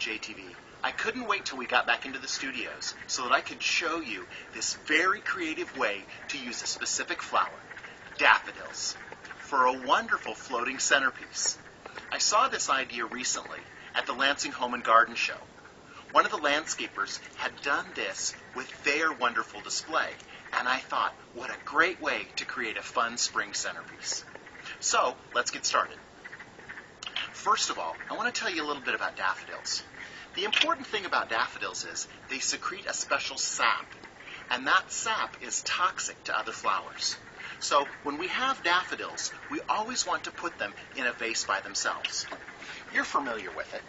JTV. I couldn't wait till we got back into the studios so that I could show you this very creative way to use a specific flower, daffodils, for a wonderful floating centerpiece. I saw this idea recently at the Lansing Home and Garden Show. One of the landscapers had done this with their wonderful display, and I thought, what a great way to create a fun spring centerpiece. So, let's get started. First of all, I want to tell you a little bit about daffodils. The important thing about daffodils is they secrete a special sap, and that sap is toxic to other flowers. So when we have daffodils, we always want to put them in a vase by themselves. You're familiar with it.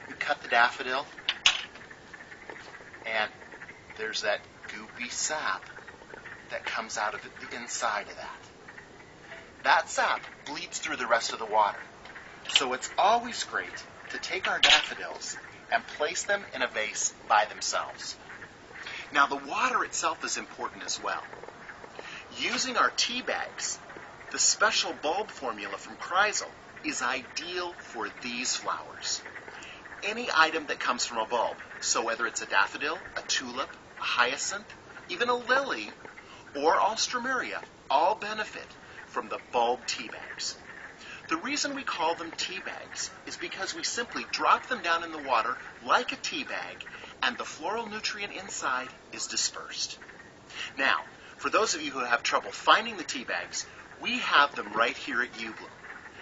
You cut the daffodil, and there's that goopy sap that comes out of the inside of that. That sap bleeds through the rest of the water. So it's always great to take our daffodils and place them in a vase by themselves. Now the water itself is important as well. Using our tea bags, the special bulb formula from Chrysal is ideal for these flowers. Any item that comes from a bulb, so whether it's a daffodil, a tulip, a hyacinth, even a lily, or alstroemeria, all benefit from the bulb tea bags. The reason we call them tea bags is because we simply drop them down in the water like a tea bag, and the floral nutrient inside is dispersed. Now, for those of you who have trouble finding the tea bags, we have them right here at UBloom.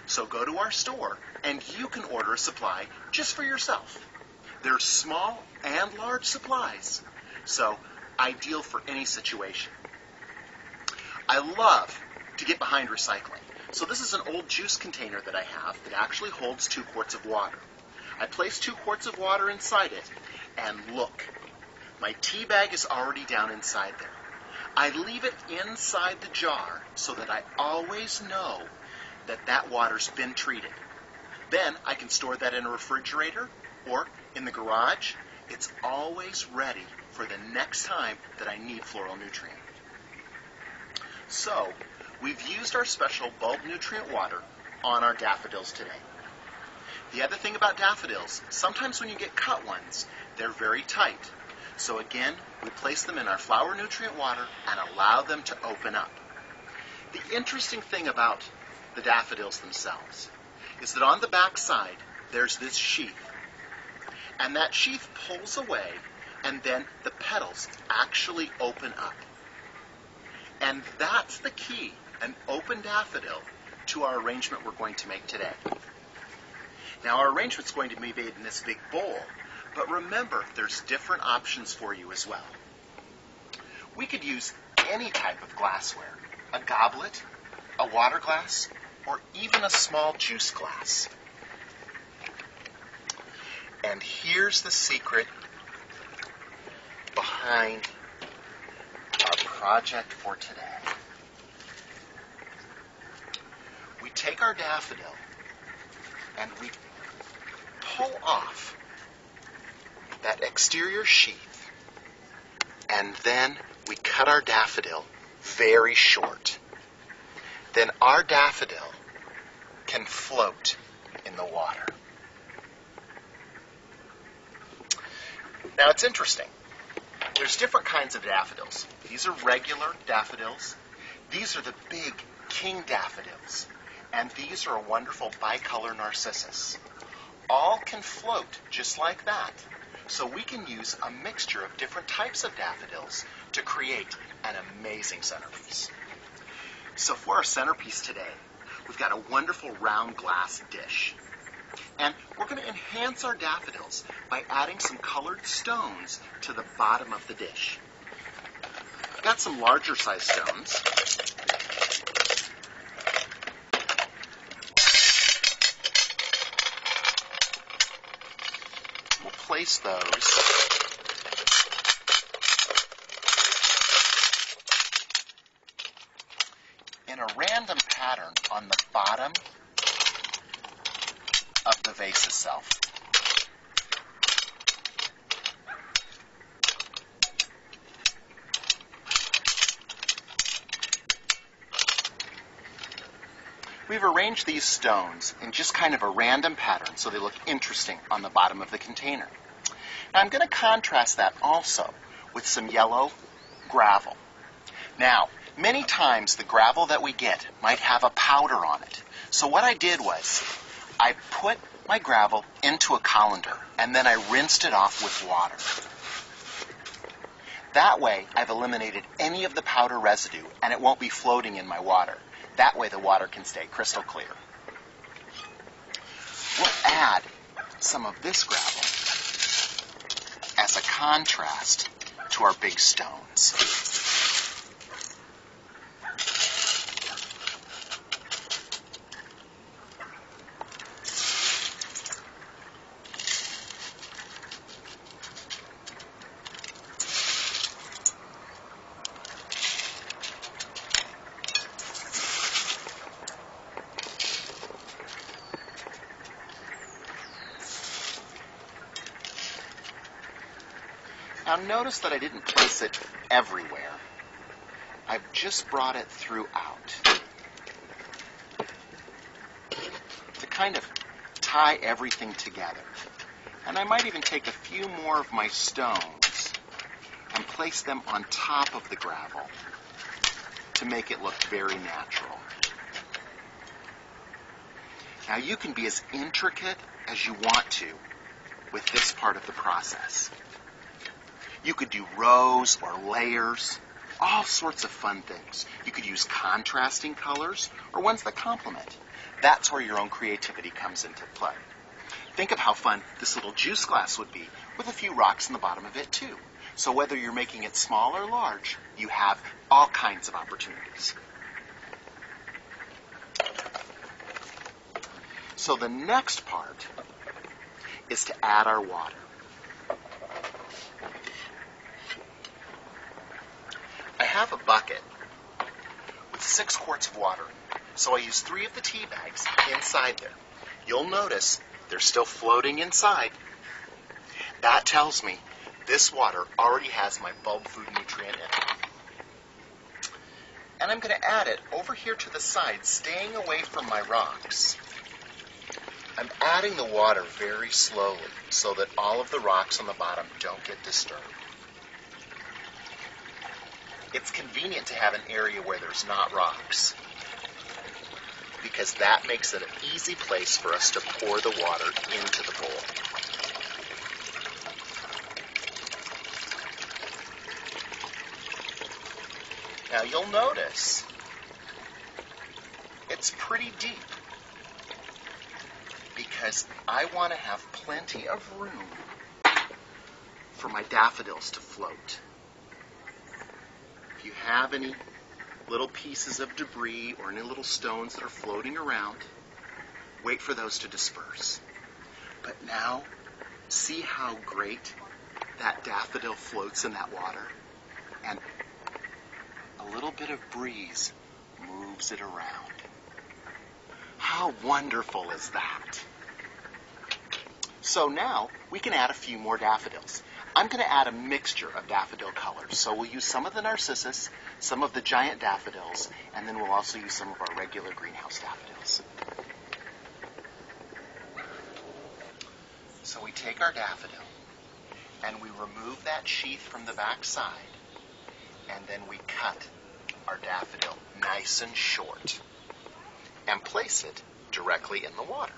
So go to our store and you can order a supply just for yourself. They're small and large supplies, so ideal for any situation. I love to get behind recycling. So this is an old juice container that I have that actually holds 2 quarts of water. I place 2 quarts of water inside it, and look, my tea bag is already down inside there. I leave it inside the jar so that I always know that that water's been treated. Then I can store that in a refrigerator or in the garage. It's always ready for the next time that I need floral nutrient. So, we've used our special bulb nutrient water on our daffodils today. The other thing about daffodils, sometimes when you get cut ones, they're very tight. So again, we place them in our flower nutrient water and allow them to open up. The interesting thing about the daffodils themselves is that on the back side, there's this sheath. And that sheath pulls away, and then the petals actually open up. And that's the key, an open daffodil, to our arrangement we're going to make today. Now our arrangement's going to be made in this big bowl, but remember there's different options for you as well. We could use any type of glassware, a goblet, a water glass, or even a small juice glass. And here's the secret behind our project for today. We take our daffodil and we pull off that exterior sheath, and then we cut our daffodil very short. Then our daffodil can float in the water. Now it's interesting. There's different kinds of daffodils. These are regular daffodils. These are the big king daffodils. And these are a wonderful bicolor narcissus. All can float just like that. So we can use a mixture of different types of daffodils to create an amazing centerpiece. So for our centerpiece today, we've got a wonderful round glass dish. And we're going to enhance our daffodils by adding some colored stones to the bottom of the dish. I've got some larger size stones. We'll place those in a random pattern on the bottom of the vase itself. We've we've arranged these stones in just kind of a random pattern so they look interesting on the bottom of the container. Now I'm going to contrast that also with some yellow gravel. Now, many times the gravel that we get might have a powder on it. So what I did was I put my gravel into a colander and then I rinsed it off with water. That way I've eliminated any of the powder residue and it won't be floating in my water. That way the water can stay crystal clear. We'll add some of this gravel as a contrast to our big stones. Now notice that I didn't place it everywhere. I've just brought it throughout to kind of tie everything together. And I might even take a few more of my stones and place them on top of the gravel to make it look very natural. Now you can be as intricate as you want to with this part of the process. You could do rows or layers, all sorts of fun things. You could use contrasting colors or ones that complement. That's where your own creativity comes into play. Think of how fun this little juice glass would be with a few rocks in the bottom of it too. So whether you're making it small or large, you have all kinds of opportunities. So the next part is to add our water. I have a bucket with 6 quarts of water, so I use 3 of the tea bags inside there. You'll notice they're still floating inside. That tells me this water already has my bulb food nutrient in it. And I'm going to add it over here to the side, staying away from my rocks. I'm adding the water very slowly so that all of the rocks on the bottom don't get disturbed. It's convenient to have an area where there's not rocks, because that makes it an easy place for us to pour the water into the bowl. Now you'll notice it's pretty deep because I want to have plenty of room for my daffodils to float. If you have any little pieces of debris or any little stones that are floating around, wait for those to disperse. But now, see how great that daffodil floats in that water? And a little bit of breeze moves it around. How wonderful is that? So now we can add a few more daffodils. I'm going to add a mixture of daffodil colors. So we'll use some of the narcissus, some of the giant daffodils, and then we'll also use some of our regular greenhouse daffodils. So we take our daffodil and we remove that sheath from the back side, and then we cut our daffodil nice and short and place it directly in the water.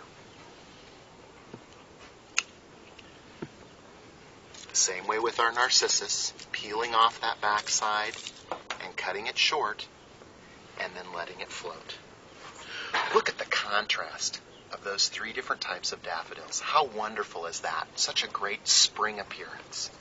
Same way with our narcissus, peeling off that back side and cutting it short and then letting it float. Look at the contrast of those 3 different types of daffodils. How wonderful is that? Such a great spring appearance.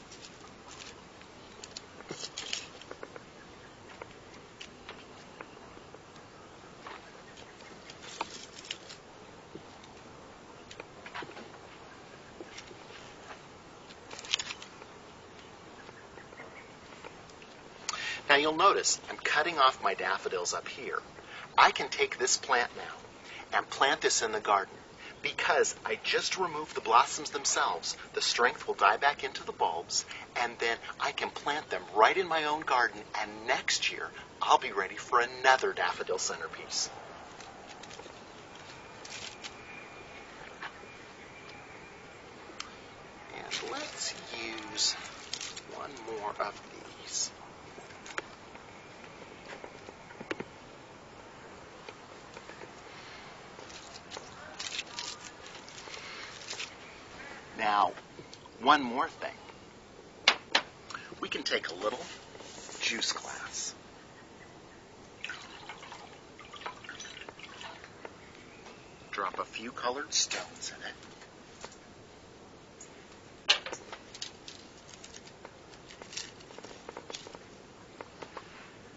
Now you'll notice I'm cutting off my daffodils up here. I can take this plant now and plant this in the garden. Because I just removed the blossoms themselves, the strength will die back into the bulbs, and then I can plant them right in my own garden, and next year I'll be ready for another daffodil centerpiece. let's use one more of these. Now, one more thing. We can take a little juice glass. Drop a few colored stones in it.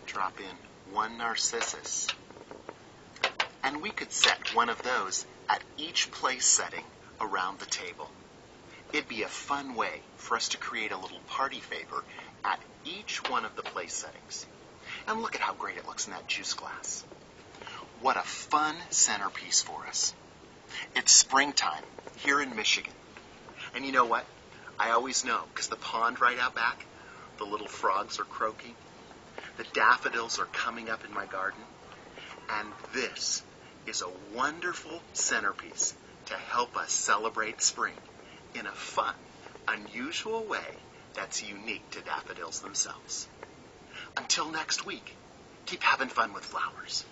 Drop in one narcissus. And we could set one of those at each place setting around the table. It'd be a fun way for us to create a little party favor at each one of the place settings. And look at how great it looks in that juice glass. What a fun centerpiece for us. It's springtime here in Michigan. And you know what? I always know, because the pond right out back, the little frogs are croaking. The daffodils are coming up in my garden. And this is a wonderful centerpiece to help us celebrate spring in a fun, unusual way that's unique to daffodils themselves. Until next week, keep having fun with flowers.